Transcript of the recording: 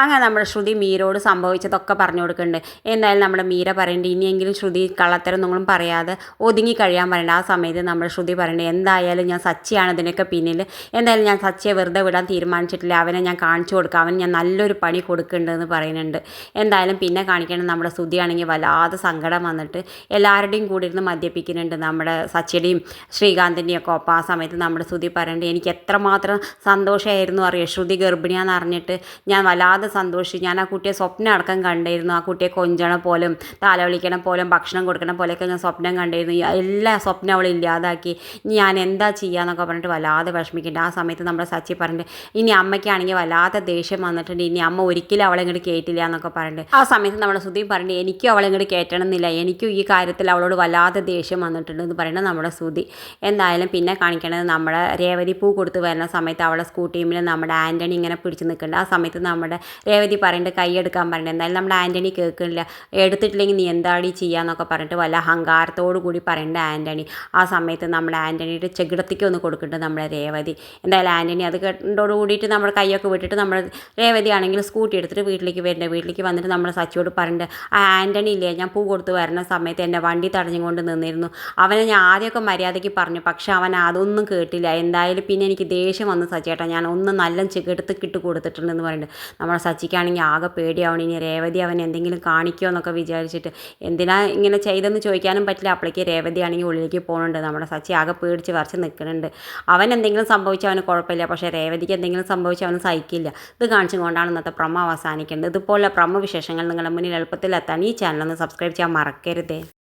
അങ്ങനെ നമ്മുടെ ശ്രുതി മീരയോട് സംഭവിച്ചതൊക്കെ പറഞ്ഞു കൊടുക്കുന്നുണ്ട്. എന്തായാലും നമ്മുടെ മീര പറയേണ്ടത് ഇനിയെങ്കിലും ശ്രുതി കള്ളത്തരം ഒന്നും പറയാതെ ഒതുങ്ങി കഴിയാൻ പറയേണ്ട. ആ സമയത്ത് നമ്മുടെ ശ്രുതി പറയേണ്ടത് എന്തായാലും ഞാൻ സച്ചിയാണ് ഇതിനൊക്കെ പിന്നിൽ. എന്തായാലും ഞാൻ സച്ചിയെ വെറുതെ വിടാൻ തീരുമാനിച്ചിട്ടില്ല. അവനെ ഞാൻ കാണിച്ചു കൊടുക്കാം, അവന് ഞാൻ നല്ലൊരു പണി കൊടുക്കുന്നുണ്ടെന്ന് പറയുന്നുണ്ട്. എന്തായാലും പിന്നെ കാണിക്കണം നമ്മുടെ ശ്രുതിയാണെങ്കിൽ വല്ലാതെ സങ്കടം വന്നിട്ട് എല്ലാവരുടെയും കൂടി ഇരുന്ന് മദ്യപിക്കുന്നുണ്ട്. നമ്മുടെ സച്ചിയുടെയും ശ്രീകാന്തിൻ്റെയും ഒക്കെ ഒപ്പം. ആ സമയത്ത് നമ്മുടെ ശ്രുതി പറയുന്നുണ്ട് എനിക്ക് എത്രമാത്രം സന്തോഷമായിരുന്നു അറിയോ ശ്രുതി ഗർഭിണിയാന്ന് അറിഞ്ഞിട്ട്. ഞാൻ വല്ലാതെ സന്തോഷിച്ചു. ഞാൻ ആ കുട്ടിയെ സ്വപ്നം അടക്കം കണ്ടിരുന്നു. ആ കുട്ടിയെ കൊഞ്ചണ പോലും താലവിളിക്കണ പോലും ഭക്ഷണം കൊടുക്കണ പോലെയൊക്കെ ഞാൻ സ്വപ്നം കണ്ടിരുന്നു. എല്ലാ സ്വപ്നം അവൾ ഇല്ലാതാക്കി. ഞാൻ എന്താ ചെയ്യാന്നൊക്കെ പറഞ്ഞിട്ട് വല്ലാതെ വിഷമിക്കുന്നുണ്ട്. ആ സമയത്ത് നമ്മുടെ സച്ചി പറഞ്ഞിട്ട് ഇനി അമ്മയ്ക്കാണെങ്കിൽ വല്ലാതെ ദേഷ്യം വന്നിട്ടുണ്ട്, ഇനി അമ്മ ഒരിക്കലും അവളെ ഇങ്ങോട്ട് കയറ്റില്ല എന്നൊക്കെ പറഞ്ഞിട്ട്. ആ സമയത്ത് നമ്മുടെ ശ്രുതി പറഞ്ഞിട്ട് എനിക്കും അവളെ ഇങ്ങോട്ട് കയറ്റണമെന്നില്ല, എനിക്കും ഈ കാര്യത്തിൽ അവളോട് വല്ലാതെ ദേഷ്യം വന്നിട്ടുണ്ട് എന്ന് പറയുന്നത് നമ്മുടെ ശ്രുതി. എന്തായാലും പിന്നെ കാണിക്കണത് നമ്മുടെ രേവതി പൂ കൊടുത്ത് വരുന്ന സമയത്ത് അവളെ സ്കൂട്ടിയിൽ നമ്മുടെ ആൻ്റണി ഇങ്ങനെ പിടിച്ച് നിൽക്കുന്നുണ്ട്. ആ സമയത്ത് നമ്മുടെ രേവതി പറയുന്നുണ്ട് കൈ എടുക്കാൻ പറയുന്നത്. എന്തായാലും നമ്മുടെ ആൻ്റണി കേൾക്കുന്നില്ല. എടുത്തിട്ടില്ലെങ്കിൽ നീ എന്താടി ചെയ്യാന്നൊക്കെ പറഞ്ഞിട്ട് വല്ല അഹങ്കാരത്തോടു കൂടി പറയുന്നുണ്ട് ആൻ്റണി. ആ സമയത്ത് നമ്മുടെ ആൻ്റണിയുടെ ചെകിടത്തേക്ക് ഒന്ന് കൊടുക്കുന്നുണ്ട് നമ്മുടെ രേവതി. എന്തായാലും ആൻ്റണി അത് കേട്ടോട് കൂടിയിട്ട് നമ്മുടെ കൈയൊക്കെ വിട്ടിട്ട് നമ്മുടെ രേവതി ആണെങ്കിൽ സ്കൂട്ടി എടുത്തിട്ട് വീട്ടിലേക്ക് വരുന്നുണ്ട്. വീട്ടിലേക്ക് വന്നിട്ട് നമ്മുടെ സച്ചിയോട് പറയുന്നുണ്ട് ആ ആൻ്റണി ഇല്ലേ ഞാൻ പൂ കൊടുത്ത് വരുന്ന സമയത്ത് എൻ്റെ വണ്ടി തടഞ്ഞുകൊണ്ട് നിന്നിരുന്നു. അവനെ ഞാൻ ആദ്യമൊക്കെ മര്യാദയ്ക്ക് പറഞ്ഞു, പക്ഷെ അവൻ അതൊന്നും കേട്ടില്ല. എന്തായാലും പിന്നെ എനിക്ക് ദേഷ്യം വന്നു സച്ചിയേട്ടാ, ഞാൻ ഒന്ന് നല്ല ചെകിടത്തേക്കിട്ട് കൊടുത്തിട്ടുണ്ടെന്ന് പറയുന്നുണ്ട്. നമ്മുടെ സച്ചിക്കാണെങ്കിൽ ആകെ പേടിയാവണം, ഇനി രേവതി അവൻ എന്തെങ്കിലും കാണിക്കുമോ എന്നൊക്കെ വിചാരിച്ചിട്ട്. എന്തിനാ ഇങ്ങനെ ചെയ്തെന്ന് ചോദിക്കാനും പറ്റില്ല. അപ്പോഴേക്ക് രേവതി ആണെങ്കിൽ ഉള്ളിലേക്ക് പോകുന്നുണ്ട്. നമ്മുടെ സച്ചി ആകെ പേടിച്ച് വരച്ച് നിൽക്കുന്നുണ്ട്. അവൻ എന്തെങ്കിലും സംഭവിച്ചാൽ അവന് കുഴപ്പമില്ല, പക്ഷേ രേവതിക്ക് എന്തെങ്കിലും സംഭവിച്ചാൽ അവന് സഹിക്കില്ല. ഇത് കാണിച്ചുകൊണ്ടാണ് ഇന്നത്തെ പ്രമോ അവസാനിക്കേണ്ടത്. ഇതുപോലെ പ്രമോ വിശേഷങ്ങൾ നിങ്ങളുടെ മുന്നിൽ എളുപ്പത്തിൽ എത്താൻ ഈ ചാനൽ ഒന്ന് സബ്സ്ക്രൈബ് ചെയ്യാൻ മറക്കരുതേ.